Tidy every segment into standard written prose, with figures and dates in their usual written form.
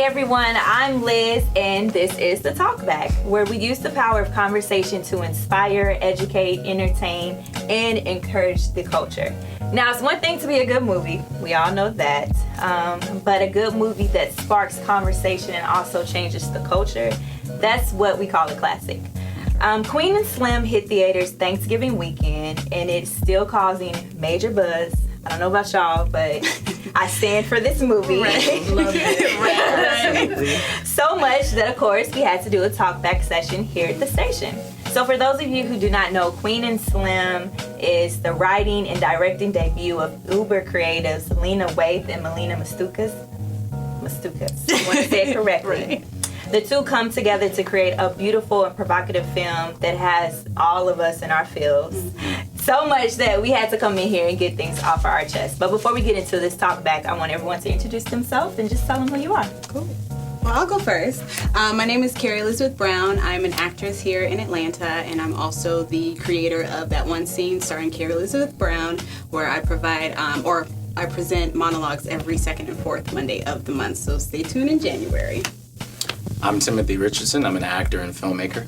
everyone, I'm Liz, and this is the TalkBack, where we use the power of conversation to inspire, educate, entertain, and encourage the culture. Now, it's one thing to be a good movie, we all know that, but a good movie that sparks conversation and also changes the culture, that's what we call a classic. Queen&Slim hit theaters Thanksgiving weekend, and it's still causing major buzz. I don't know about y'all, but I stand for this movie. Right. Love it. Right. So much that, of course, we had to do a talkback session here at the station. So for those of you who do not know, Queen&Slim is the writing and directing debut of uber creatives Lena, Waithe, and Melina Matsoukas. I want to say it correctly. Right. The two come together to create a beautiful and provocative film that has all of us in our feels. Mm-hmm. So much that we had to come in here and get things off our chest. But before we get into this talk back, I want everyone to introduce themselves and just tell them who you are. Cool. Well, I'll go first. My name is Carrie Elizabeth Brown. I'm an actress here in Atlanta, and I'm also the creator of that one scene starring Carrie Elizabeth Brown, where I provide I present monologues every second and fourth Monday of the month. So stay tuned in January. I'm Timothy Richardson. I'm an actor and filmmaker.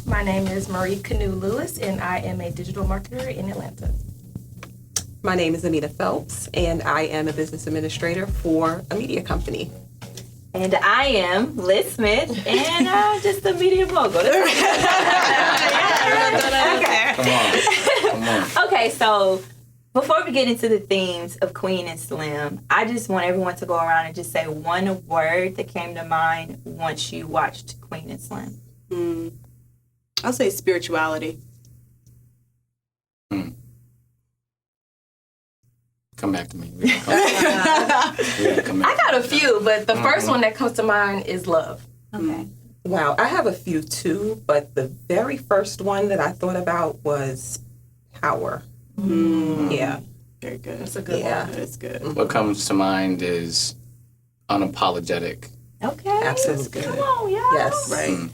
My name is Kanu-Lewis, and I am a digital marketer in Atlanta. My name is Ameena Phelps, and I am a business administrator for a media company. And I am Liz Smith, and I'm just a media mogul. Okay. Come on. Okay, so before we get into the themes of Queen&Slim, I just want everyone to go around and just say one word that came to mind once you watched Queen&Slim. I'll say spirituality. Come back to me. I got a few, but the first one that comes to mind is love. Okay. Wow, I have a few too, but the very first one that I thought about was power. Yeah. Very good. That's a good one. That's good. What comes to mind is unapologetic. Okay. Absolutely. Come on, y'all. Yes.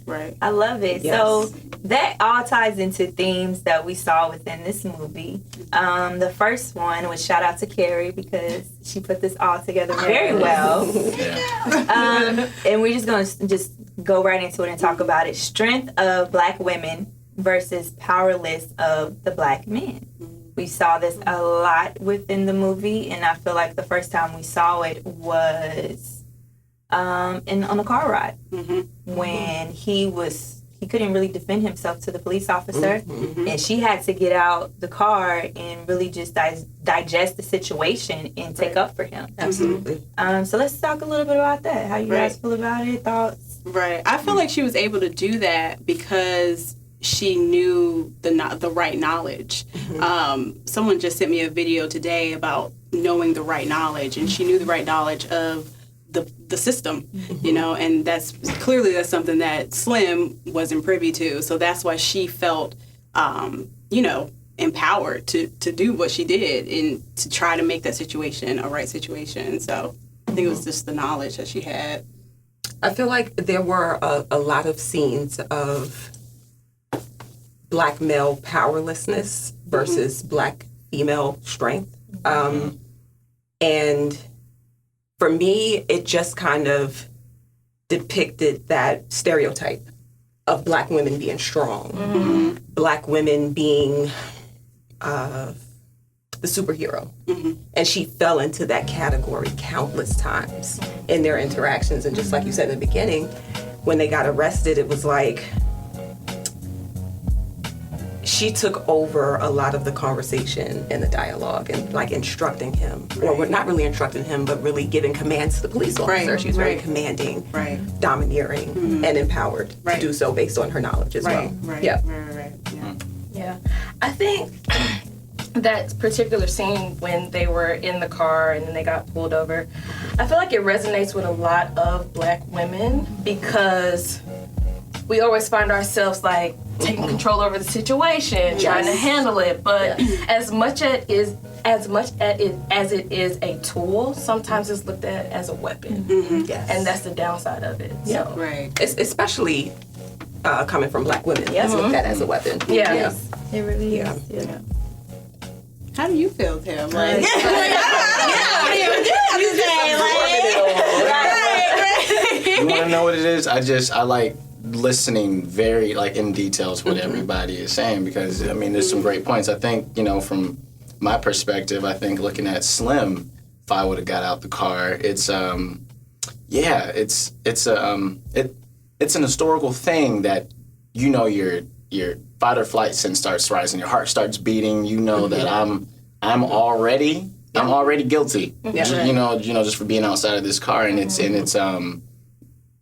Right. I love it. Yes. So that all ties into themes that we saw within this movie. The first one was shout out to Carrie because she put this all together very well. Yeah. And we're just going to just go right into it and talk about it. Strength of Black women versus powerless of the Black men. We saw this a lot within the movie, and I feel like the first time we saw it was on a car ride when he couldn't really defend himself to the police officer, and she had to get out the car and really just digest the situation and take up for him. Absolutely. So let's talk a little bit about that. How you guys feel about it? Thoughts? Right. I feel like she was able to do that because she knew the right knowledge. Someone just sent me a video today about knowing the right knowledge, and she knew the right knowledge of the system, you know, and that's something that Slim wasn't privy to. So that's why she felt, empowered to do what she did and to try to make that situation a right situation. So I think it was just the knowledge that she had. I feel like there were a lot of scenes of Black male powerlessness versus Black female strength. And for me, it just kind of depicted that stereotype of Black women being strong, Black women being the superhero. And she fell into that category countless times in their interactions. And just like you said in the beginning, when they got arrested, it was like she took over a lot of the conversation and the dialogue and like instructing him, or not really instructing him, but really giving commands to the police officer. She was very commanding, domineering, and empowered to do so based on her knowledge as well. Yeah. Yeah. I think that particular scene when they were in the car and then they got pulled over, I feel like it resonates with a lot of Black women because we always find ourselves like taking control over the situation, trying to handle it. But as much as it is a tool, sometimes it's looked at as a weapon. Yes. And that's the downside of it. Yeah. So. Right. It's especially coming from Black women. It's looked at as a weapon. Yeah. It really is. Yeah. How do you feel, Tim? Like, I know what it is. I like listening very like in detail to what everybody is saying, because I mean there's some great points. I think, you know, from my perspective, I think looking at Slim, if I would have got out the car, it's an historical thing that, you know, your fight or flight sense starts rising, your heart starts beating, you know that I'm already guilty. You know, just for being outside of this car, and it's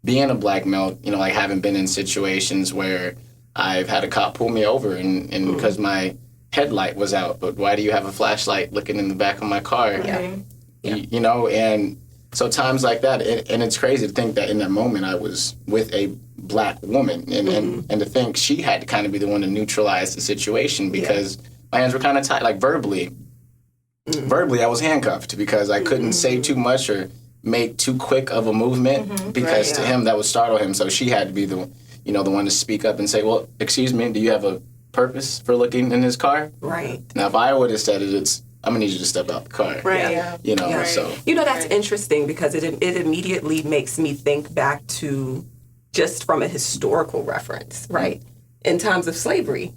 being a black male, you know, like having been in situations where I've had a cop pull me over and because my headlight was out, but why do you have a flashlight looking in the back of my car? You know, and so times like that, and it's crazy to think that in that moment I was with a black woman, and to think she had to kind of be the one to neutralize the situation, because my hands were kind of tied, like verbally I was handcuffed because I couldn't say too much or make too quick of a movement, because to him that would startle him. So she had to be the one to speak up and say, well, excuse me, do you have a purpose for looking in his car? Right. Now, if I would have said it, I'm gonna need you to step out the car. Right. Yeah. You know, so. You know, that's interesting, because it immediately makes me think back to just from a historical reference, right? In times of slavery,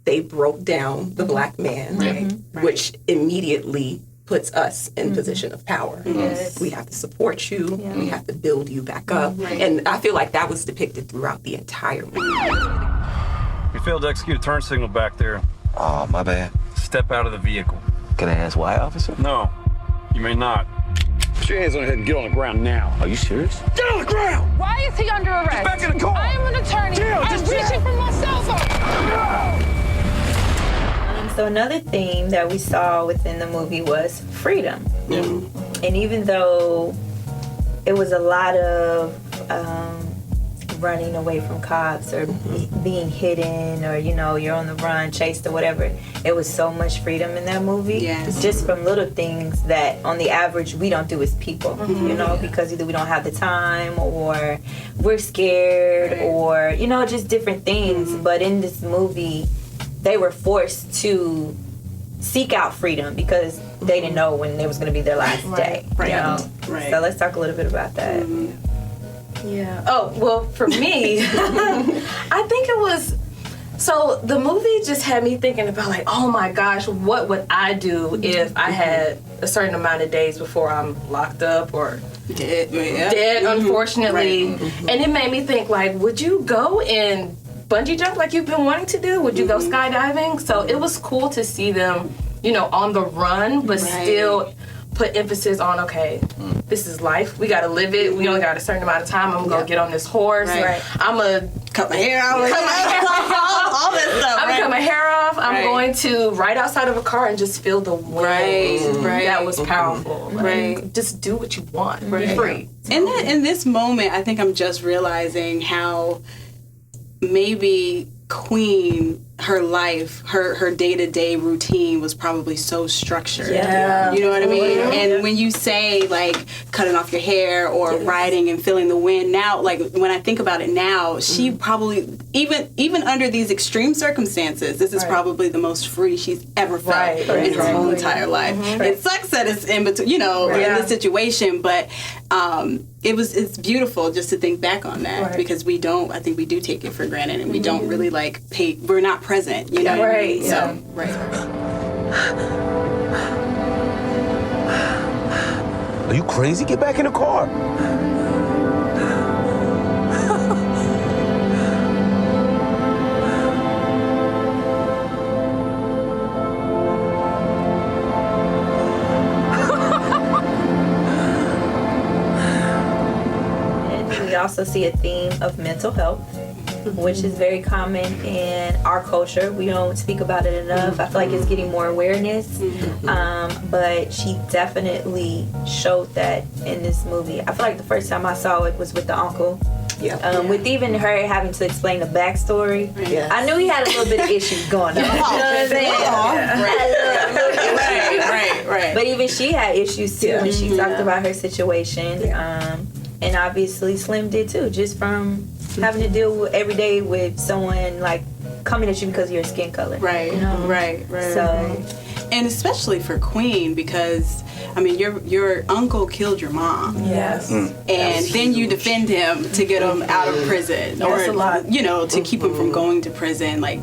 they broke down the black man, which immediately puts us in position of power. Yes. We have to support you. We have to build you back up. And I feel like that was depicted throughout the entire movie. You failed to execute a turn signal back there. Oh, my bad. Step out of the vehicle. Can I ask why, officer? No, you may not. Put your hands on your head and get on the ground now. Are you serious? Get on the ground! Why is he under arrest? Get back in the car! I am an attorney. I'm reaching for my cell phone. So another theme that we saw within the movie was freedom. And even though it was a lot of running away from cops or being hidden, or, you know, you're on the run, chased or whatever, it was so much freedom in that movie. Yes. Just from little things that on the average we don't do as people, you know, because either we don't have the time or we're scared or, you know, just different things. But in this movie, they were forced to seek out freedom because they didn't know when it was going to be their last day. You know? So let's talk a little bit about that. Yeah. Oh, well, for me, I think it was, so the movie just had me thinking about, like, oh my gosh, what would I do if I had a certain amount of days before I'm locked up or dead, unfortunately. And it made me think, like, would you go and bungee jump like you've been wanting to do? Would you go skydiving? So it was cool to see them, you know, on the run, but still put emphasis on, okay, this is life. We gotta live it. We only got a certain amount of time. I'm gonna go get on this horse. I'm gonna cut my hair out. All that stuff. I'm gonna cut my hair off. I'm going to ride outside of a car and just feel the wind. That was powerful. Like, just do what you want. Be free. In this moment, I think I'm just realizing how maybe Queen, her life, her day-to-day routine was probably so structured. You know what I mean? And when you say, like, cutting off your hair or riding and feeling the wind, now, like, when I think about it now, she probably, even under these extreme circumstances, this is probably the most free she's ever felt in her whole entire life. It sucks that it's in between, you know, in this situation, but it's beautiful just to think back on that, because I think we do take it for granted, and we don't really, like, we're not present, you know what I mean? So, Are you crazy? Get back in the car. And we also see a theme of mental health, which is very common in our culture. We don't speak about it enough. I feel like it's getting more awareness. But she definitely showed that in this movie. I feel like the first time I saw it was with the uncle. With even her having to explain the backstory. I knew he had a little bit of issues going on. You know what I'm saying? Right. But even she had issues too when she talked about her situation. And obviously Slim did too, just from having to deal with every day with someone like coming at you because of your skin color. Right. You know? Right. So, and especially for Queen, because I mean, your uncle killed your mom. Yes. And then you defend him to get him out of prison, or That's a lot. you know, to keep him from going to prison. Like,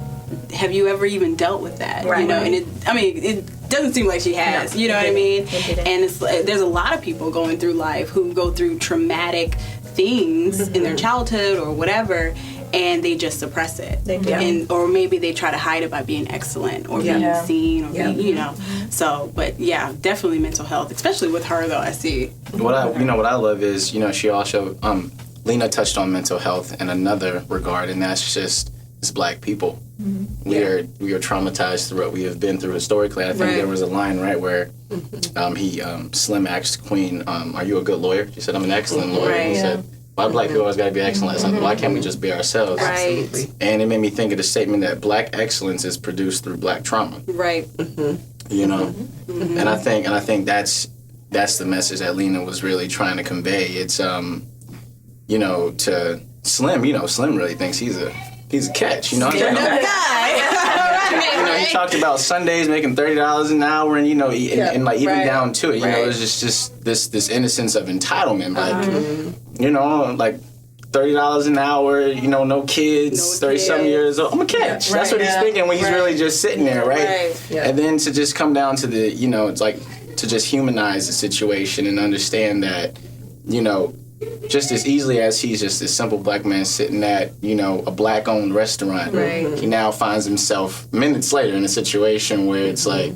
have you ever even dealt with that? Right. You know, and it doesn't seem like she has. You know what I mean? And it's there's a lot of people going through life who go through traumatic things in their childhood or whatever, and they just suppress it. Or maybe they try to hide it by being excellent or being seen or being, you know. So, but yeah, definitely mental health, especially with her though. I see. What I love is, you know, she also Lena touched on mental health in another regard, and that's just as Black people. We are traumatized through what we have been through historically. I think there was a line where Slim asked Queen, "Are you a good lawyer?" She said, "I'm an excellent lawyer." And he said, "Why Black people always got to be excellent? It's like, why can't we just be ourselves?" Right. And it made me think of the statement that Black excellence is produced through Black trauma. Right. You know, and I think that's the message that Lena was really trying to convey. It's you know, to Slim. You know, Slim really thinks he's a catch. You know, Guy. you know, he talked about Sundays making $30 an hour, and you know, and like even down to it, you know, it's just this innocence of entitlement, like you know, like $30 an hour, you know, no kids, 30-some years old. I'm a catch. That's what he's thinking when he's really just sitting there, right? And then to just come down to the, you know, it's like to just humanize the situation and understand that, you know, just as easily as he's just this simple Black man sitting at, you know, a Black-owned restaurant, he now finds himself minutes later in a situation where it's like,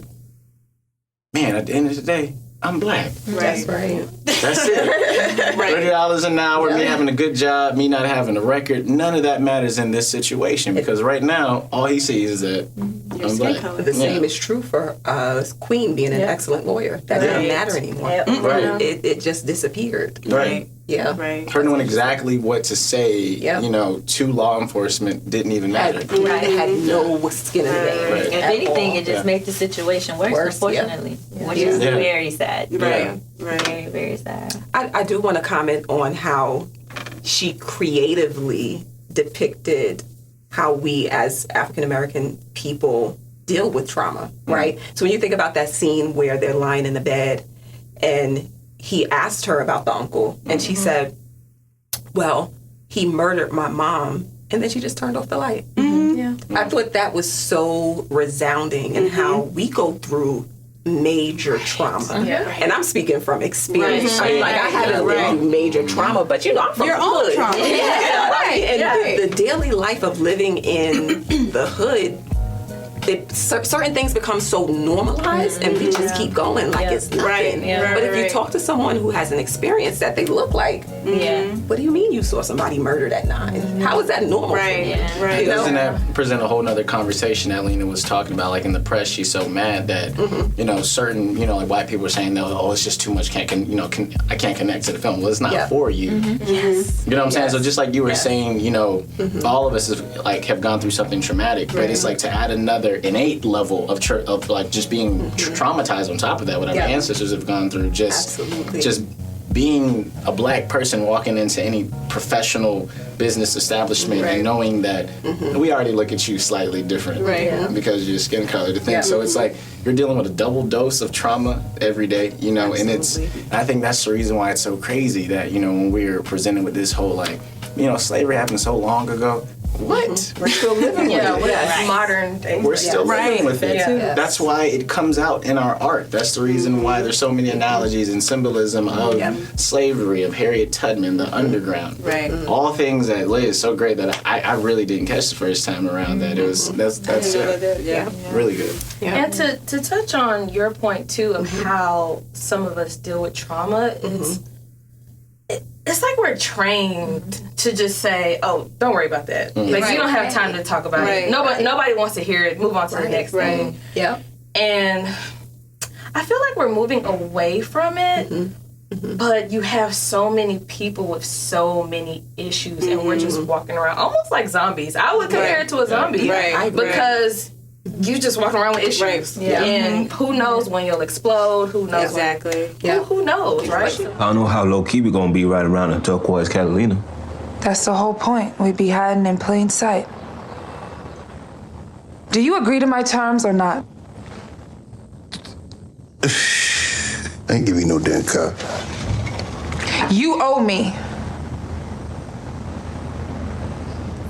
man, at the end of the day, I'm Black. That's right. That's it. $30 an hour, me having a good job, me not having a record, none of that matters in this situation, because right now, all he sees is that I'm Black. The same is true for Queen being an excellent lawyer. That doesn't matter anymore. Right. It just disappeared. Right. Yeah. Right. Her knowing exactly what to say, you know, to law enforcement didn't even matter. It had no skin in the game. Right. If anything, it just made the situation worse, unfortunately. Which is very sad. Right. Very, very sad. I do want to comment on how she creatively depicted how we as African American people deal with trauma, right? So when you think about that scene where they're lying in the bed and he asked her about the uncle, and she said, well, he murdered my mom, and then she just turned off the light. I thought that was so resounding in how we go through major trauma. And I'm speaking from experience. I mean, like, I haven't lived through major trauma, but you know, I'm from Your the own hood. trauma. And the daily life of living in the hood, certain things become so normalized, and we just keep going like it's nothing. But if you talk to someone who hasn't experienced that, they look like, what do you mean you saw somebody murdered at 9? How is that normal? Right. Right. Doesn't that present a whole nother conversation that Lena was talking about? Like in the press, she's so mad that you know, certain, you know, like white people are saying, "Oh, it's just too much. I can't connect to the film." Well, it's not for you. Yes. You know what I'm saying? So just like you were saying, you know, all of us have gone through something traumatic, but it's like to add another innate level of like just being traumatized on top of that, whatever ancestors have gone through, just being a Black person walking into any professional business establishment and knowing that we already look at you slightly different because of your skin color, the thing. So it's like you're dealing with a double dose of trauma every day, you know, and I think that's the reason why it's so crazy that, you know, when we're presented with this whole, like, you know, slavery happened so long ago. What? We're still living with it. Modern day. We're still living with it. That's why it comes out in our art. That's the reason why there's so many analogies and symbolism of slavery, of Harriet Tubman, the underground. All things that Liz so great that I really didn't catch the first time around. That it was that's really good. And to touch on your point too of how some of us deal with trauma, it's like we're trained to just say, "Oh, don't worry about that. Like you don't have time to talk about it. Nobody wants to hear it. Move on to the next thing." And I feel like we're moving away from it. But you have so many people with so many issues, and we're just walking around almost like zombies. I would compare it to a zombie, because you just walking around with issues, and who knows when you'll explode? Who knows? Exactly. Who knows, right? I don't know how low key we gonna be right around a turquoise Catalina. That's the whole point. We'd be hiding in plain sight. Do you agree to my terms or not? I ain't give you no damn car. You owe me.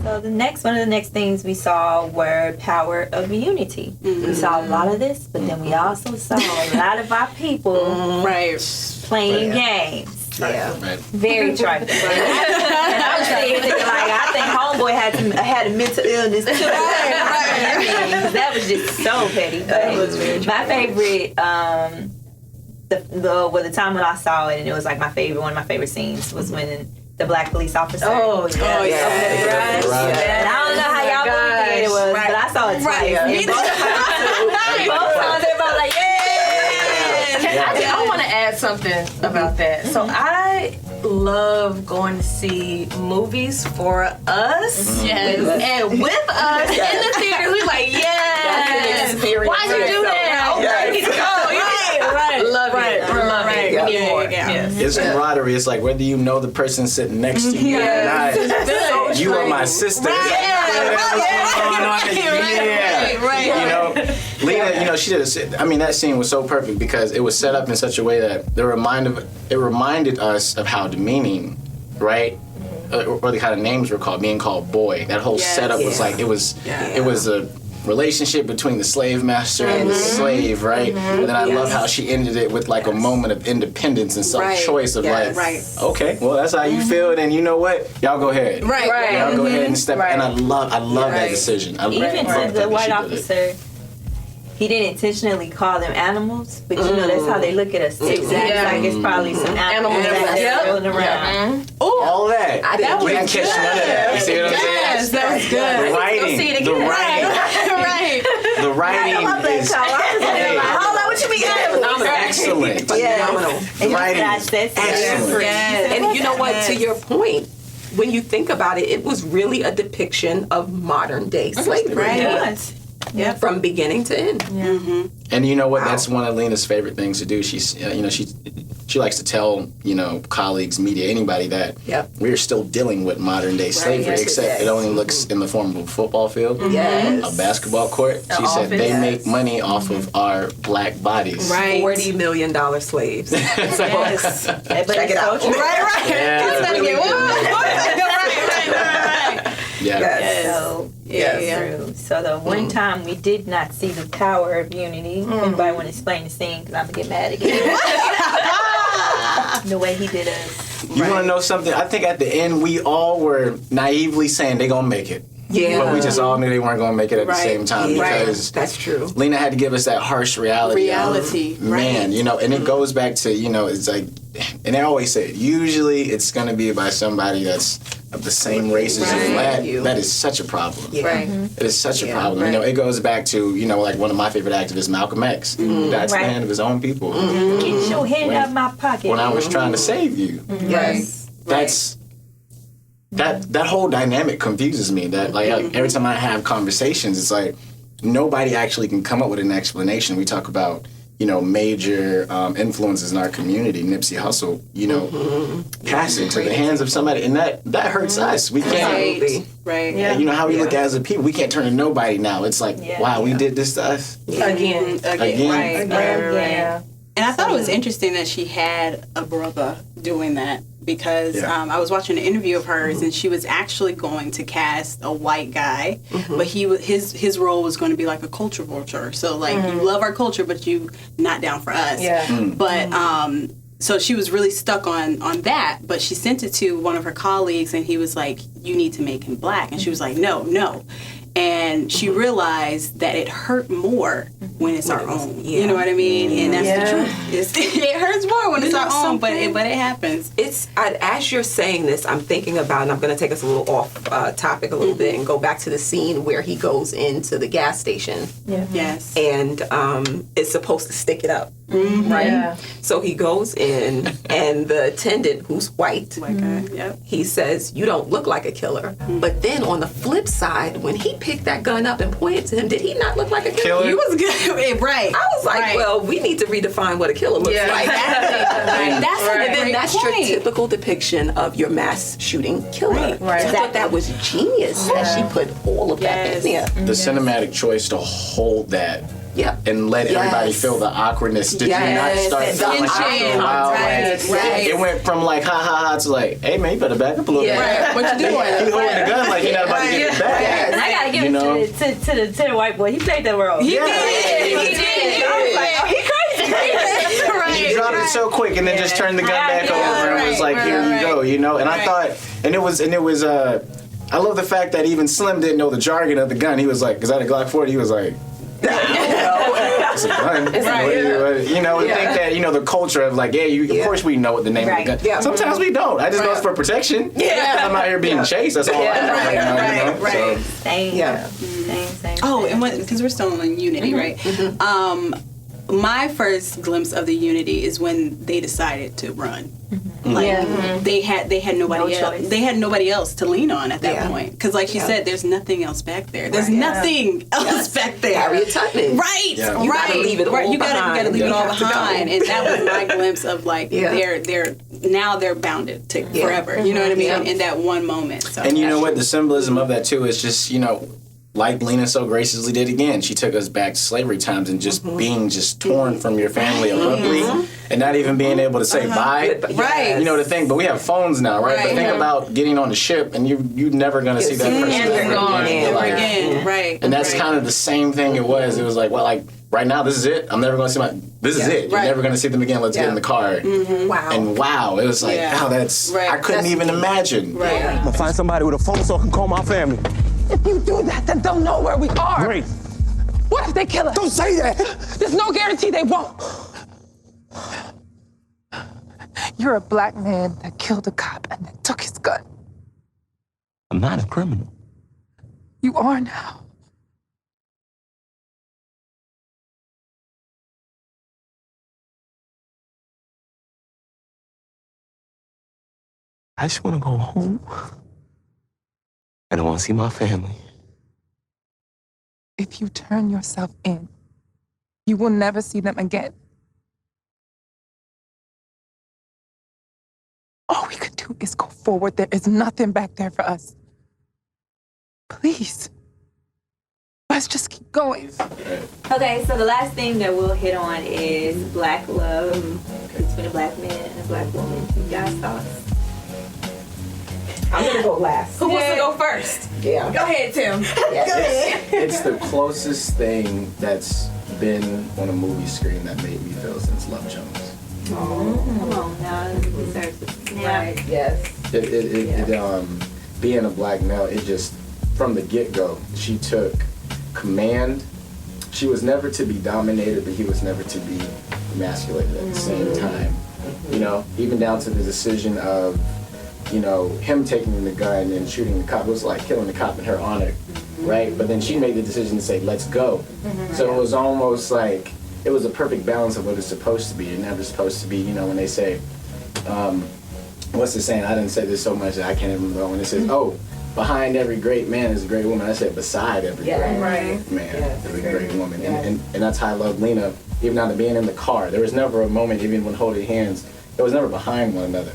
So one of the next things we saw were power of unity. We saw a lot of this, but then we also saw a lot of our people playing games. Yeah. Very trifling. I was thinking, like, I think Homeboy had a mental illness too. That was just so petty. But my favorite, the time when I saw it, and it was like one of my favorite scenes was when the black police officer. Oh, yeah. And I don't know how y'all believe it was, but I saw it twice. And both times everybody was like, I want to add something about that. So I love going to see movies for us and with us in the theater. We're like, yes. Why'd you do that? Okay, we need to go. Right. Love it. Yeah. It's camaraderie. It's like whether you know the person sitting next to you or not. You are my sister. You know, Lena, you know, she did that scene was so perfect because it was set up in such a way that it reminded us of how demeaning, right? Or the kind of names were called, being called boy. That whole setup was like, it was a relationship between the slave master and the slave, right? And then I love how she ended it with like a moment of independence and self-choice of okay, well, that's how you feel, and then you know what? Y'all go ahead. Y'all go ahead and step. And I love that decision. Even to the white officer, he didn't intentionally call them animals, but you know that's how they look at us too. Exactly. Like it's probably some animals that's rolling around. All that. We didn't catch none of that. You see what I'm saying? Yes, that was good. The writing is what you mean? excellent. Phenomenal. The writing is excellent. And you know what? To your point, when you think about it, it was really a depiction of modern day slavery. From beginning to end. And you know what? That's one of Lena's favorite things to do. She's, she likes to tell, colleagues, media, anybody that we're still dealing with modern day slavery, except it only looks in the form of a football field, a basketball court. She said they make money off of our black bodies. $40 million slaves. But check it out. So the one time we did not see the power of unity. Anybody want to explain the scene? Because I'm gonna get mad again. The way he did us. You want to know something? I think at the end we all were naively saying they're gonna make it. But we just all knew they weren't gonna make it at the same time because that's true. Lena had to give us that harsh reality. Man, and it goes back to it's like, and they always say it, usually it's gonna be by somebody that's of the same race as you. That is such a problem. It is such a problem. It goes back to like one of my favorite activists, Malcolm X. That's the hand of his own people. Get your hand out of my pocket. When I was trying to save you. That's that whole dynamic confuses me. That like every time I have conversations, it's like nobody actually can come up with an explanation. We talk about major influences in our community, Nipsey Hussle, passing to the hands of somebody, and that hurts us. We can't. How we look at as a people, we can't turn to nobody now. It's like, wow, we did this to us again. Right. And I thought it was interesting that she had a brother doing that. Because I was watching an interview of hers, and she was actually going to cast a white guy, but his role was going to be like a culture vulture. So like you love our culture, but you not down for us. But so she was really stuck on that. But she sent it to one of her colleagues, and he was like, "You need to make him black," and she was like, "No." And she realized that it hurt more when it's our own. You know what I mean? And that's the truth. It hurts more when it's our own, but it happens. As you're saying this, I'm thinking about, and I'm going to take us a little off topic a little bit and go back to the scene where he goes into the gas station. Yes. And is supposed to stick it up. Right? Yeah. So he goes in, and the attendant, who's white, he says, "You don't look like a killer." But then on the flip side, when he picked that gun up and pointed to him, did he not look like a killer? He was good. Right. I was like, well, we need to redefine what a killer looks like. That's your typical depiction of your mass shooting killer. So I thought that was genius that she put all of that in there. The cinematic choice to hold that and let everybody feel the awkwardness. Did you not start feeling like after a while? Right. It went from like ha ha ha to like, hey man, you better back up a little bit. Right. What you doing? He holding the gun like he not about to get it back. I gotta give it to the white boy. He played that role. He did. I was like, oh, he crazy. He dropped it so quick and then just turned the gun back over and was like, here you go, you know? And I thought, and it was, I love the fact that even Slim didn't know the jargon of the gun. He was like, is that a Glock 40? He was like, it's a gun. You know, and think that, you know, the culture of like, of course we know what the name of the gun. Yeah. Sometimes we don't. I just know it's for protection. Yeah. I'm out here being chased. That's all I know. Right. Same. Oh, and because we're still on Unity, right? My first glimpse of the Unity is when they decided to run. Like they had nobody else. Choice. They had nobody else to lean on at that point. Because, like she said, there's nothing else back there. There's nothing else back there. Harriet Tubman. Right. Yeah. You gotta leave it all You gotta leave it all behind. And that was my glimpse of like they're bounded to forever. You know what I mean? In that one moment. So. And you know what? The symbolism of that too is just, you know, like Lena so graciously did again. She took us back to slavery times and just being just torn from your family abruptly and not even being able to say bye. Right. You know the thing, but we have phones now, right? But think about getting on the ship and you're never gonna see that person Never again. Right. And that's kind of the same thing it was. It was like, well, like right now this is it. I'm never gonna see this is it. You're never gonna see them again. Let's get in the car. Wow. And wow, it was like, wow, that's I couldn't even imagine. I'm gonna find somebody with a phone so I can call my family. If you do that, then they'll know where we are. Great. What if they kill us? Don't say that. There's no guarantee they won't. You're a black man that killed a cop and then took his gun. I'm not a criminal. You are now. I just want to go home. And I want to see my family. If you turn yourself in, you will never see them again. All we could do is go forward. There is nothing back there for us. Please. Let's just keep going. Okay, so the last thing that we'll hit on is black love between a black man and a black woman. You guys' thoughts? I'm gonna go last. Who wants to go first? Yeah. Go ahead, Tim. It's the closest thing that's been on a movie screen that made me feel since Love Jones. Come on now, it deserves it. Right. Yes. Being a black male, it just, from the get-go, she took command. She was never to be dominated, but he was never to be emasculated at the same time. You know, even down to the decision of, you know, him taking the gun and shooting the cop. It was like killing the cop in her honor, right? But then she made the decision to say, let's go. So it was almost like, it was a perfect balance of what it's supposed to be. It's never supposed to be, you know, when they say, what's the saying? I didn't say this so much that I can't even remember. When it says, behind every great man is a great woman. I said beside every great man is a great woman. And that's how I love Lena, even down to being in the car. There was never a moment, even when holding hands, it was never behind one another.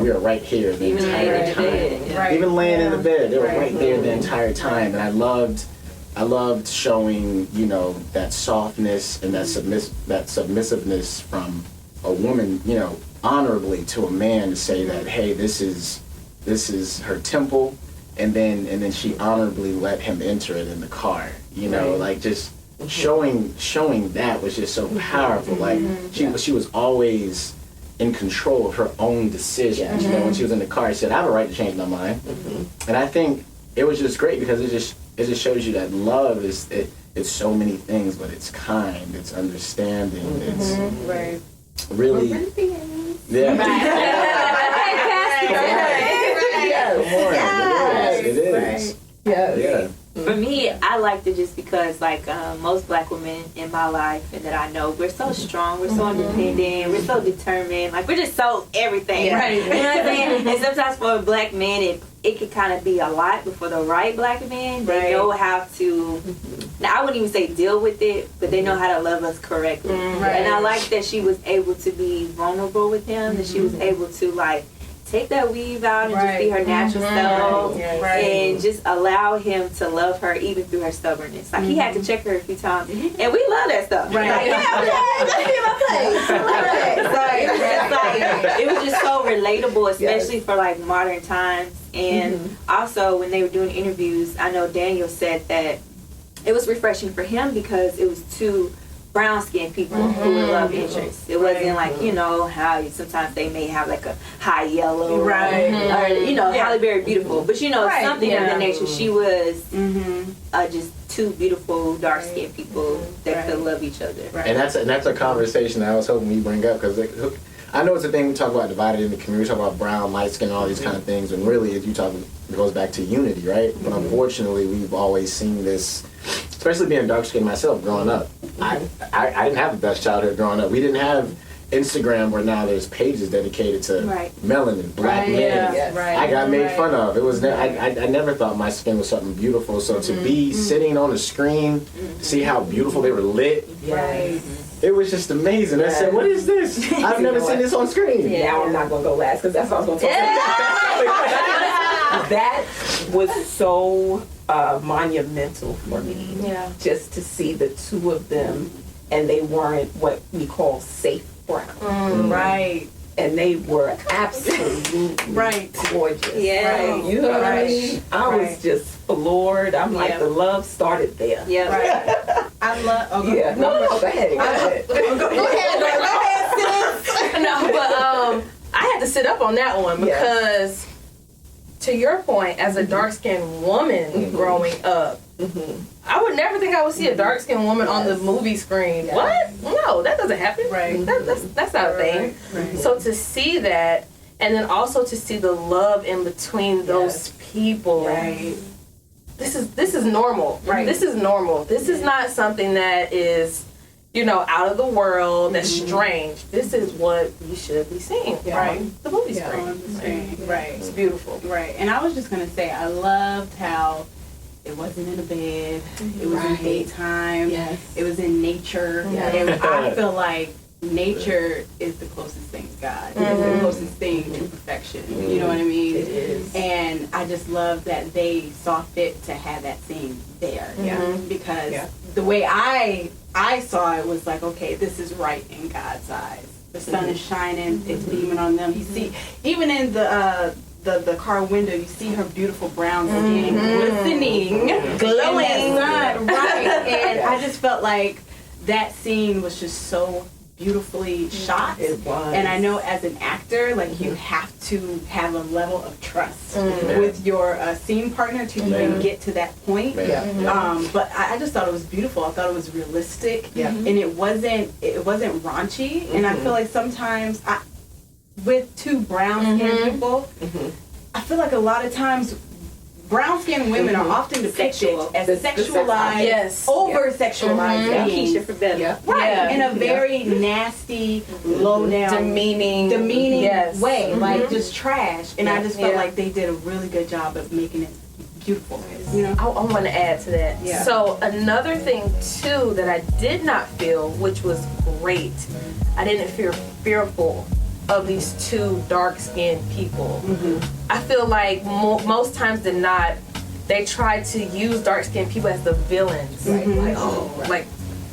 We were right here the entire time. Even laying in the bed, they were right there the entire time. And I loved showing, you know, that softness and that submissiveness from a woman, you know, honorably to a man to say that, hey, this is her temple, and then she honorably let him enter it in the car. You know, like just showing that was just so powerful. Like she was always in control of her own decisions. You know, when she was in the car, she said, I have a right to change my mind. And I think it was just great because it just shows you that love it's so many things, but it's kind, it's understanding, it's really It is. Yeah. For me, I liked it just because, like, most black women in my life and that I know, we're so strong, we're so independent, we're so determined, like, we're just so everything. Right. You know what I'm saying? And sometimes for a black man, it can kind of be a lot, but for the right black man, they know how to, now I wouldn't even say deal with it, but they know how to love us correctly. And I like that she was able to be vulnerable with him, that she was able to, like, take that weave out and just be her natural self and just allow him to love her even through her stubbornness. Like he had to check her a few times, and we love that stuff. Like, let's be in my place. It was just so relatable, especially for like modern times. And also when they were doing interviews, I know Daniel said that it was refreshing for him because it was two brown-skinned people who were love interests. It wasn't like, you know, how sometimes they may have like a high yellow or, you know, Halle Berry beautiful. But, you know, something of that nature. She was just two beautiful dark-skinned people that could love each other. And that's a conversation that I was hoping we bring up, because I know it's a thing we talk about divided in the community, we talk about brown, light skin, all these kind of things, and really, if you talk, it goes back to unity, right? But unfortunately, we've always seen this, especially being dark skinned myself growing up. I didn't have the best childhood growing up. We didn't have Instagram where now there's pages dedicated to melanin, black men. I got made fun of. It was I never thought my skin was something beautiful. So to be sitting on the screen, see how beautiful they were lit. It was just amazing. I said, what is this? I've never seen this on screen. Now I'm not going to go last because that's what I was going to talk about. That was so monumental for me. Just to see the two of them, and they weren't what we call safe brown. And they were absolutely gorgeous. You know what I mean? I was just floored. I'm like, the love started there. I love. No, go ahead. Go ahead, sis. No, but I had to sit up on that one because, to your point, as a dark-skinned woman growing up, I would never think I would see a dark-skinned woman on the movie screen. What? No, that doesn't happen. That's not a thing. So to see that, and then also to see the love in between those people. This is normal. This is normal. This is not something that is, you know, out of the world, that's strange. This is what we should be seeing on the movie screen. It's beautiful. And I was just going to say, I loved how it wasn't in a bed. It was in daytime. It was in nature. And I feel like nature is the closest thing to God. It's the closest thing to perfection. You know what I mean? It is. And I just love that they saw fit to have that scene there. Because the way I saw it was like, okay, this is right in God's eyes. The sun is shining, it's beaming on them. You see, even in the car window, you see her beautiful brown skin glistening, glowing. And I just felt like that scene was just so beautifully shot. It was. And I know as an actor, like you have to have a level of trust with your scene partner to even get to that point. But I just thought it was beautiful. I thought it was realistic, and it wasn't raunchy. And I feel like sometimes with two brown-skinned people, I feel like a lot of times brown-skinned women are often depicted as sexualized, over-sexualized beings. Keisha for better. In a very nasty, low-down, demeaning way, like just trash. And I just felt like they did a really good job of making it beautiful. You know, I want to add to that. So another thing too that I did not feel, which was great, I didn't feel fearful of these two dark-skinned people. I feel like most times than not, they try to use dark-skinned people as the villains. Like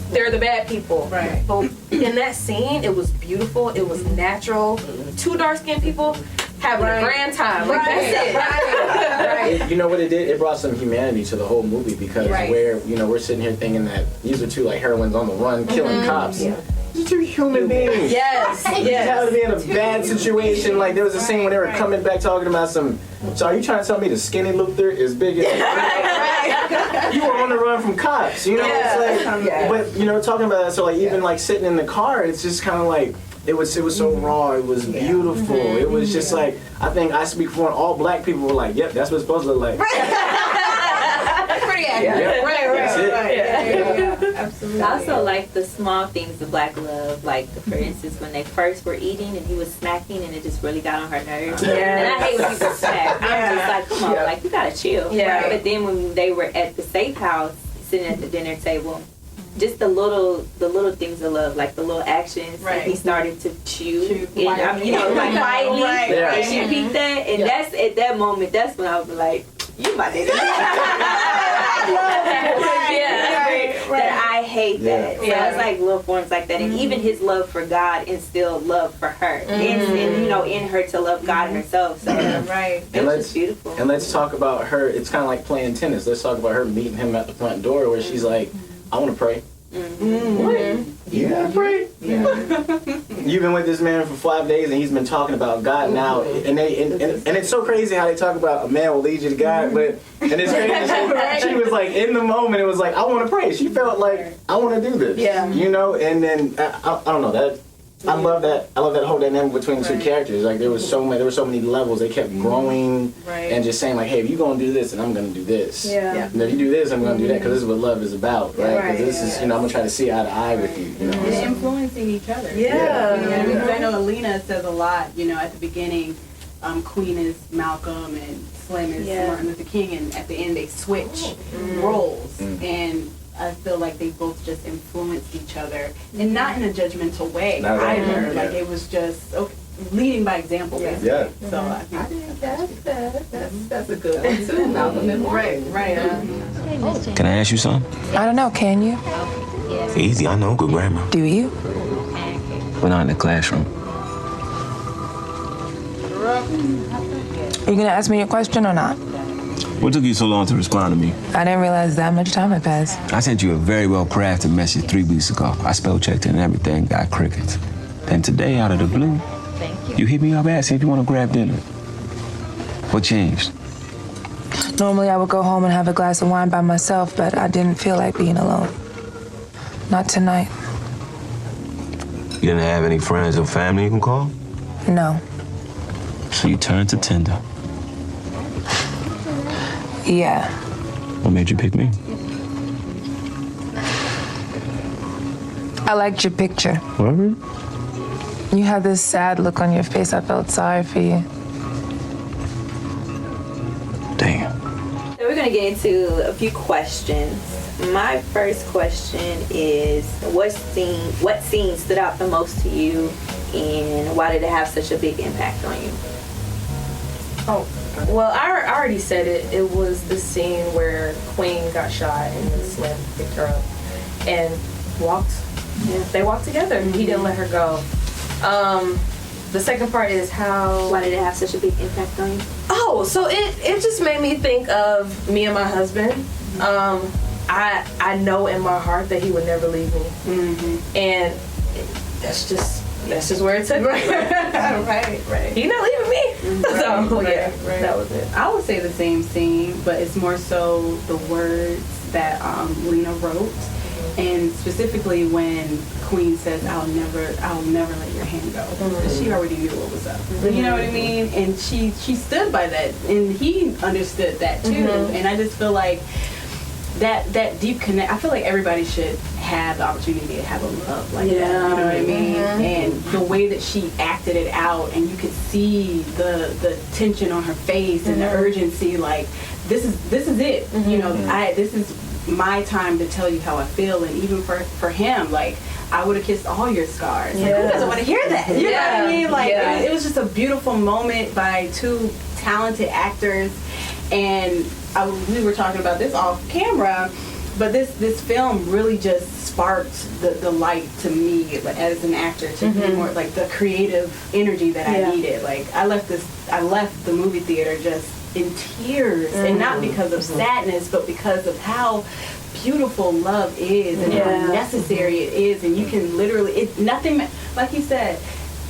they're the bad people. But in that scene, it was beautiful. It was natural. Two dark-skinned people having a grand time. Like that's it. You know what it did? It brought some humanity to the whole movie, because we're sitting here thinking that these are two like heroines on the run killing cops. These are human beings. Yes. You have to be in a bad situation. Like there was a scene when they were coming back talking about some. So are you trying to tell me the skinny Luther is big as you were on the run from cops? You know, it's like, but you know, talking about that. So like even like sitting in the car, it's just kind of like it was so raw. It was beautiful. It was just like, I think I speak for all black people were like, yep, that's what it's supposed to look like. That's pretty accurate. Absolutely. I also like the small things of black love, like for instance when they first were eating and he was smacking and it just really got on her nerves. And I hate when people smack. I'm just like, come on, like you gotta chill. But then when they were at the safe house, sitting at the dinner table, just the little things of love, like the little actions. Right. He started to chew, Chew and you know, like quietly, Right. and she peeked that, and that's at that moment. That's when I was like, "You my nigga." That I hate that. So it's like little forms like that, and even his love for God instilled love for her, and you know, in her to love God herself. So it was just beautiful. And let's talk about her. It's kind of like playing tennis. Let's talk about her meeting him at the front door, where she's like, "I want to pray." What? You want to pray? You've been with this man for 5 days, and he's been talking about God now. And it's so crazy how they talk about a man will lead you to God, but and it's crazy. She was like in the moment. It was like, I want to pray. She felt like I want to do this. Yeah. You know. And then I don't know that. I love that. I love that whole dynamic between the two characters. Like there were so many levels. They kept growing and just saying like, "Hey, if you're gonna do this, and I'm gonna do this. And if you do this, I'm gonna do that." Because this is what love is about, right? Because this is, you know, I'm gonna try to see eye to eye with you. You know, And influencing each other. Because I know Lena says a lot. You know, at the beginning, Queen is Malcolm and Slim is Martin Luther King, and at the end they switch roles and. I feel like they both just influenced each other, and not in a judgmental way either. Like it was just leading by example, basically. Yeah. So I think that's a good one too. Malcolm and Martin. Right. Can I ask you something? I don't know, can you? Easy, I know good grammar. Do you? But not in the classroom. Are you gonna ask me a question or not? What took you so long to respond to me? I didn't realize that much time had passed. I sent you a very well-crafted message 3 weeks ago. I spell-checked it and everything, got crickets. Then today, out of the blue, you hit me up asking if you want to grab dinner. What changed? Normally I would go home and have a glass of wine by myself, but I didn't feel like being alone. Not tonight. You didn't have any friends or family you can call? No. So you turned to Tinder. Yeah. What made you pick me? I liked your picture. What? You had this sad look on your face. I felt sorry for you. Damn. So we're gonna get into a few questions. My first question is, what scene stood out the most to you, and why did it have such a big impact on you? Oh, well, I already said it. It was the scene where Queen got shot and then Slim picked her up and walked. Yeah, they walked together. He didn't let her go. The second part is why did it have such a big impact on you? Oh, so it just made me think of me and my husband. I know in my heart that he would never leave me, and that's just where it took me. Right. He's not leaving me. That was it. I would say the same scene, but it's more so the words that Lena wrote, and specifically when Queen says, "I'll never let your hand go." She already knew what was up. You know what I mean? And she stood by that, and he understood that too. And I just feel like that deep connect. I feel like everybody should have the opportunity to have a love like that. You know what I mean? And the way that she acted it out, and you could see the tension on her face and the urgency. Like this is it. You know, this is my time to tell you how I feel. And even for him, like, I would have kissed all your scars. Like, who doesn't want to hear that? You know what I mean? Like it was just a beautiful moment by two talented actors. And we were talking about this off camera, but this film really just sparked the light to me, like, as an actor, to be more like the creative energy that I needed. Like I left the movie theater just in tears, and not because of sadness, but because of how beautiful love is and how necessary it is. And you can literally, nothing, like you said,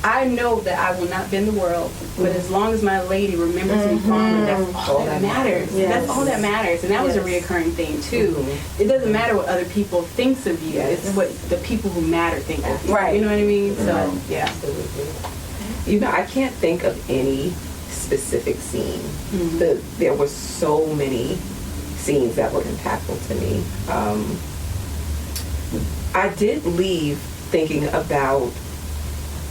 I know that I will not bend the world, but as long as my lady remembers me fondly, that's all that matters. That's all that matters. And that was a reoccurring thing too. It doesn't matter what other people thinks of you. It's what the people who matter think of you. Right. You know what I mean? So yeah. You know, I can't think of any specific scene. There were so many scenes that were impactful to me. I did leave thinking about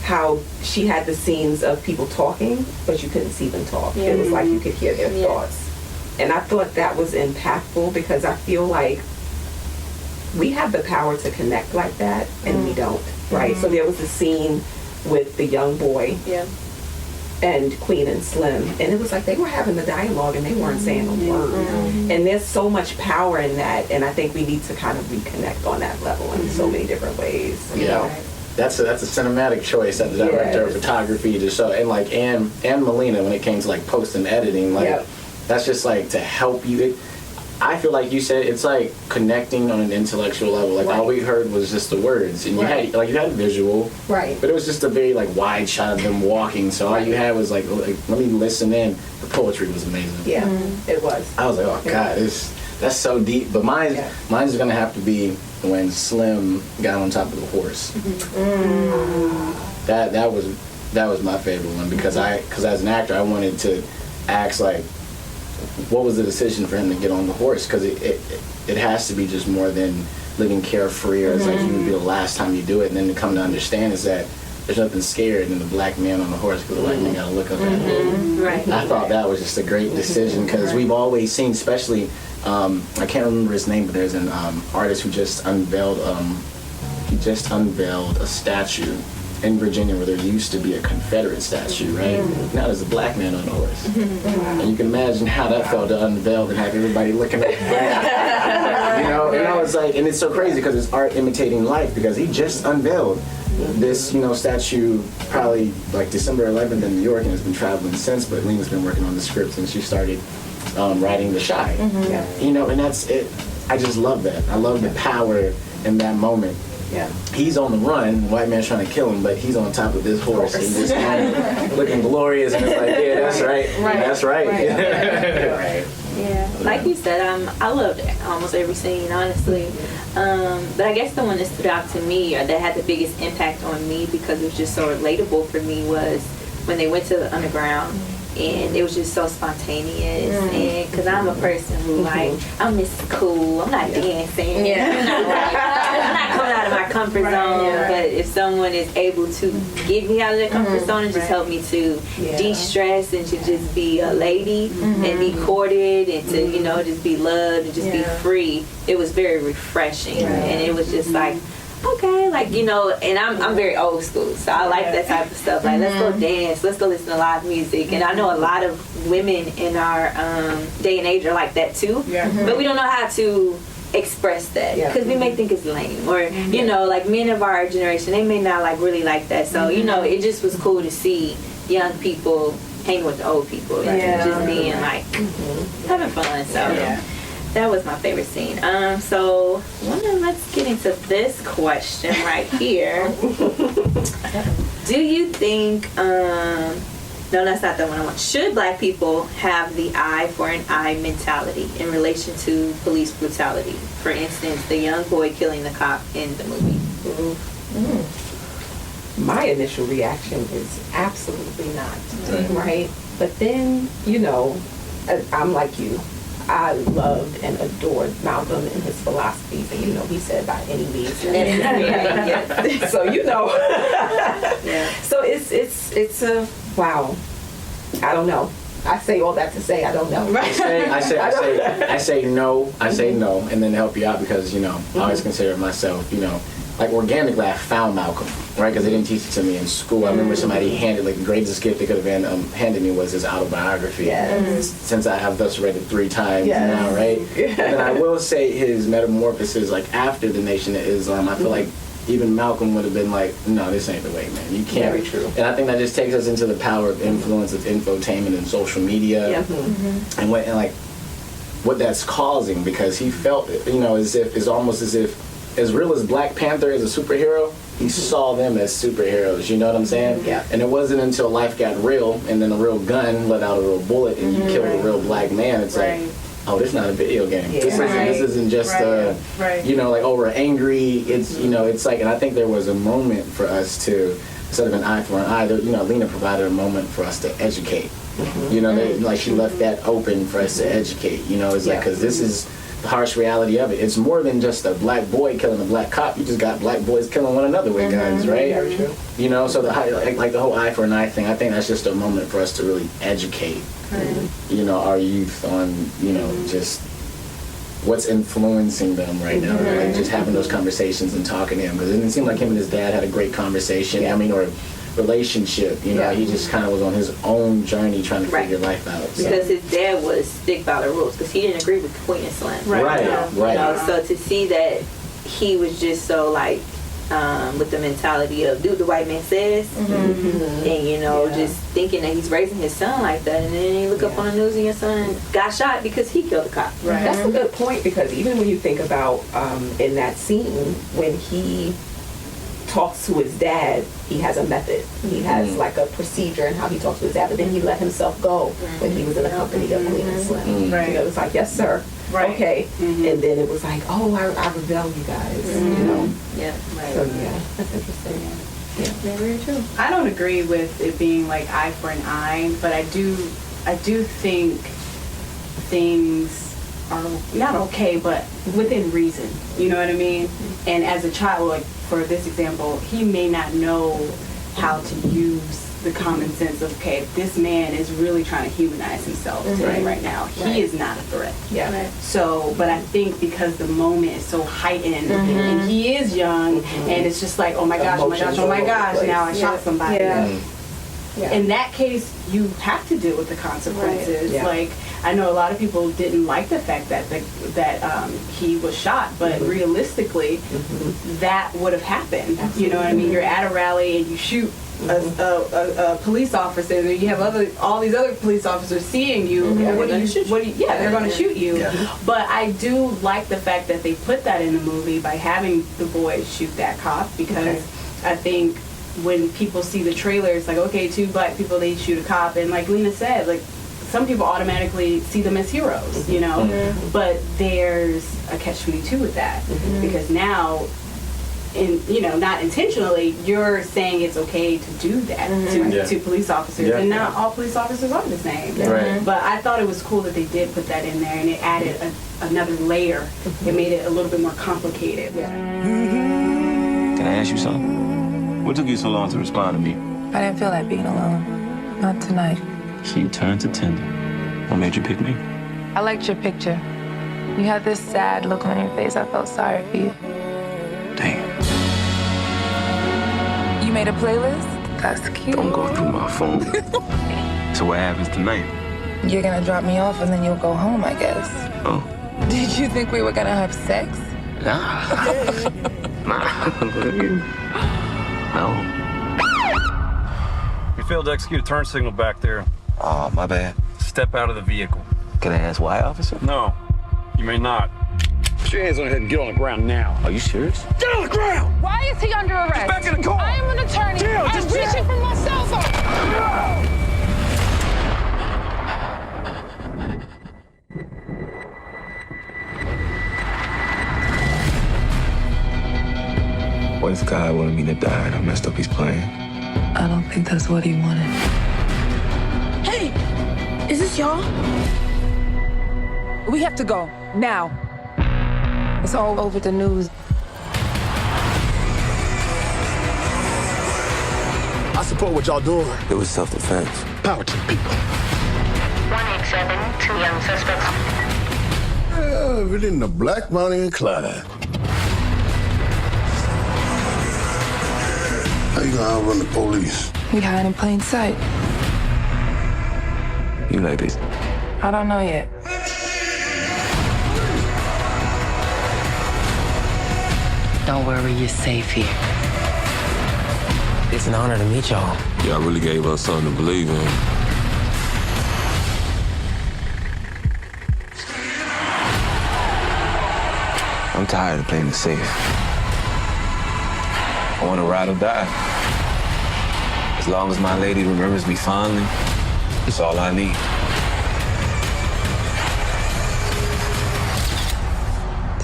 how she had the scenes of people talking, but you couldn't see them talk. It was like you could hear their thoughts. And I thought that was impactful, because I feel like we have the power to connect like that, and we don't, right? So there was a scene with the young boy and Queen&Slim, and it was like they were having the dialogue and they weren't saying a word. And there's so much power in that, and I think we need to kind of reconnect on that level in so many different ways. You know? That's a cinematic choice that the director of photography to show, and like and Melina when it came to like post and editing, like that's just like to help you. I feel like you said it's like connecting on an intellectual level. Like all we heard was just the words, and you had a visual, but it was just a very like wide shot of them walking. So all you had was like let me listen in. The poetry was amazing. Yeah, it was. I was like, oh God, that's so deep. But mine's gonna have to be when Slim got on top of the horse. That was my favorite one because as an actor I wanted to ask like, what was the decision for him to get on the horse? Because it has to be just more than living carefree, or it's like you would be the last time you do it, and then to come to understand is that there's nothing scarier than the black man on the horse because the black man got to look up at him. I thought that was just a great decision because we've always seen, especially I can't remember his name, but there's an artist who just unveiled a statue in Virginia where there used to be a Confederate statue, right? Now there's a black man on the horse. And you can imagine how that felt to unveil and have everybody looking at it. You know, it's like, and it's so crazy because it's art imitating life because he just unveiled this, statue probably like December 11th in New York and has been traveling since, but Lena's been working on the script since she started writing The Shy. And that's it. I just love that. I love the power in that moment. He's on the run, white man's trying to kill him, but he's on top of this horse and just looking glorious, and it's like, that's right. That's right. Yeah, like you said, I loved almost every scene, honestly. But I guess the one that stood out to me, or that had the biggest impact on me because it was just so relatable for me, was when they went to the underground. And it was just so spontaneous, and because I'm a person who I'm Mrs. Cool, I'm not dancing, I'm not coming out of my comfort zone. But if someone is able to get me out of the comfort zone and just help me to de-stress and to just be a lady and be courted and to just be loved and just be free, it was very refreshing, and it was just like. Okay, and I'm very old school, so I like that type of stuff. Like, let's go dance, let's go listen to live music. And I know a lot of women in our day and age are like that too, but we don't know how to express that because we may think it's lame, or like men of our generation, they may not really like that. So it just was cool to see young people hanging with the old people, just being having fun. So. That was my favorite scene. So let's get into this question right here. Do you think, no, that's not the one I want. Should black people have the eye for an eye mentality in relation to police brutality? For instance, the young boy killing the cop in the movie. My initial reaction is absolutely not, right? But then, I'm like you. I loved and adored Malcolm and his philosophies, and he said by any means. So so it's a wow. I don't know. I say all that to say I don't know. I say no, and then help you out because I always consider myself like organically I found Malcolm, right? Because they didn't teach it to me in school. I remember somebody handed, the greatest gift they could have handed me was his autobiography. Since I have thus read it 3 times now, right? And then I will say his metamorphosis, after the Nation of Islam, I feel like even Malcolm would have been like, no, this ain't the way, man. You can't. Very true. And I think that just takes us into the power of influence of infotainment and social media, and what that's causing, because he felt, it's almost as if, as real as Black Panther is a superhero, he saw them as superheroes, you know what I'm saying? And it wasn't until life got real, and then a real gun let out a real bullet, and you killed a real black man, it's like, oh, this is not a video game. This isn't just, we're angry. It's, it's like, and I think there was a moment for us to, instead of an eye for an eye, Lena provided a moment for us to educate. She left that open for us to educate, it's like, because this is the harsh reality of it. It's more than just a black boy killing a black cop. You just got black boys killing one another with guns, right? Very true. So the the whole eye for an eye thing, I think that's just a moment for us to really educate, our youth on, just what's influencing them right now, like just having those conversations and talking to him, because it didn't seem like him and his dad had a great conversation. I mean, or relationship. You know, he just kind of was on his own journey trying to figure life out. So. Because his dad was stick by the rules, because he didn't agree with Queen&Slim. Right. You know, so to see that he was just so like with the mentality of do what the white man says, and you know, just thinking that he's raising his son like that, and then you look up on the news and your son got shot because he killed a cop. Right. That's a good point, because even when you think about in that scene when he talks to his dad, he has a method. He has like a procedure in how he talks to his dad, but then he let himself go when he was in the company of Queen&Slim. Right. You know, it was like, yes, sir. Right. Okay. And then it was like, oh, I rebel, you guys. You know? Yeah. Right. So yeah, that's interesting. Yeah, very true. I don't agree with it being like eye for an eye, but I do think things are not okay, but within reason. You know what I mean? And as a child, like for this example, he may not know how to use the common sense of, okay, this man is really trying to humanize himself to me right now. He is not a threat. Yeah. Right. So, but I think because the moment is so heightened and he is young and it's just like, oh my gosh, oh my gosh, oh my gosh, now I shot somebody. Yeah. In that case, you have to deal with the consequences. Yeah. Like, I know a lot of people didn't like the fact that he was shot, but realistically, that would have happened. Absolutely. You know what I mean? You're at a rally and you shoot a police officer, and you have all these other police officers seeing you. They're going to shoot you. Yeah. But I do like the fact that they put that in the movie by having the boys shoot that cop, because I think when people see the trailer, it's like, okay, 2 black people, they shoot a cop, and like Lena said, like some people automatically see them as heroes, you know. But there's a catch-22 with that, because now, not intentionally, you're saying it's okay to do that to police officers, and not all police officers are the same. Right. But I thought it was cool that they did put that in there, and it added another layer. It made it a little bit more complicated. Can I ask you something? What took you so long to respond to me? I didn't feel like being alone. Not tonight. So you turned to Tinder. What made you pick me? I liked your picture. You had this sad look on your face. I felt sorry for you. Damn. You made a playlist? That's cute. Don't go through my phone. So what happens tonight? You're gonna drop me off and then you'll go home, I guess. Oh. Did you think we were gonna have sex? Nah. No. You failed to execute a turn signal back there. Oh, my bad. Step out of the vehicle. Can I ask why, officer? No, you may not. Put your hands on your head and get on the ground now. Are you serious? Get on the ground! Why is he under arrest? Get back in the car! I am an attorney. I'm reaching for my cell phone. What if God wanted me to die and I messed up his plan? I don't think that's what he wanted. Hey, is this y'all? We have to go, now. It's all over the news. I support what y'all doing. It was self-defense. Power to the people. 187, 2 young suspects. Yeah, we're in the Black Bonnie and Clyde. How you gonna outrun the police? We hide in plain sight. You like this? I don't know yet. Don't worry, you're safe here. It's an honor to meet y'all. Y'all really gave us something to believe in. I'm tired of playing it safe. I want to ride or die. As long as my lady remembers me fondly, that's all I need.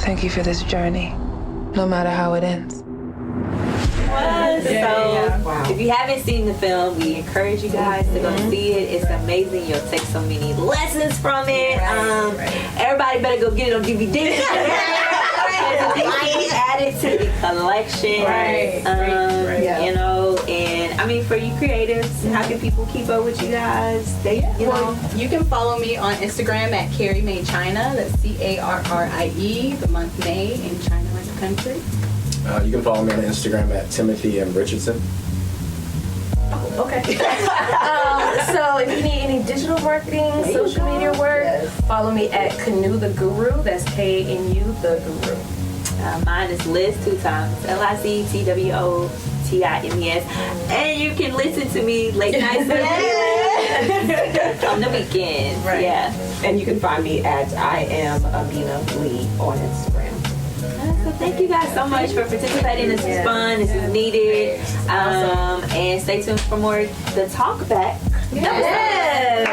Thank you for this journey, no matter how it ends. If you haven't seen the film, we encourage you guys to go see it. It's amazing. You'll take so many lessons from it. Everybody better go get it on DVD. Add it to the collection. You know, and I mean, for you creatives, how can people keep up with you guys? You can follow me on Instagram at Carrie May China. That's Carrie, the month May in China like the country. You can follow me on Instagram at Timothy M. Richardson. Okay. So if you need any digital marketing, social media work, follow me at Kanu the Guru. That's KNU the Guru. Mine is Liz 2 times, LIZTWOTIMES. And you can listen to me late nights on the weekends. Right. Yeah. And you can find me at I am Ameena Lee on Instagram. So thank you guys so much for participating. This was fun. This is needed. And stay tuned for more The Talk Back. Yes.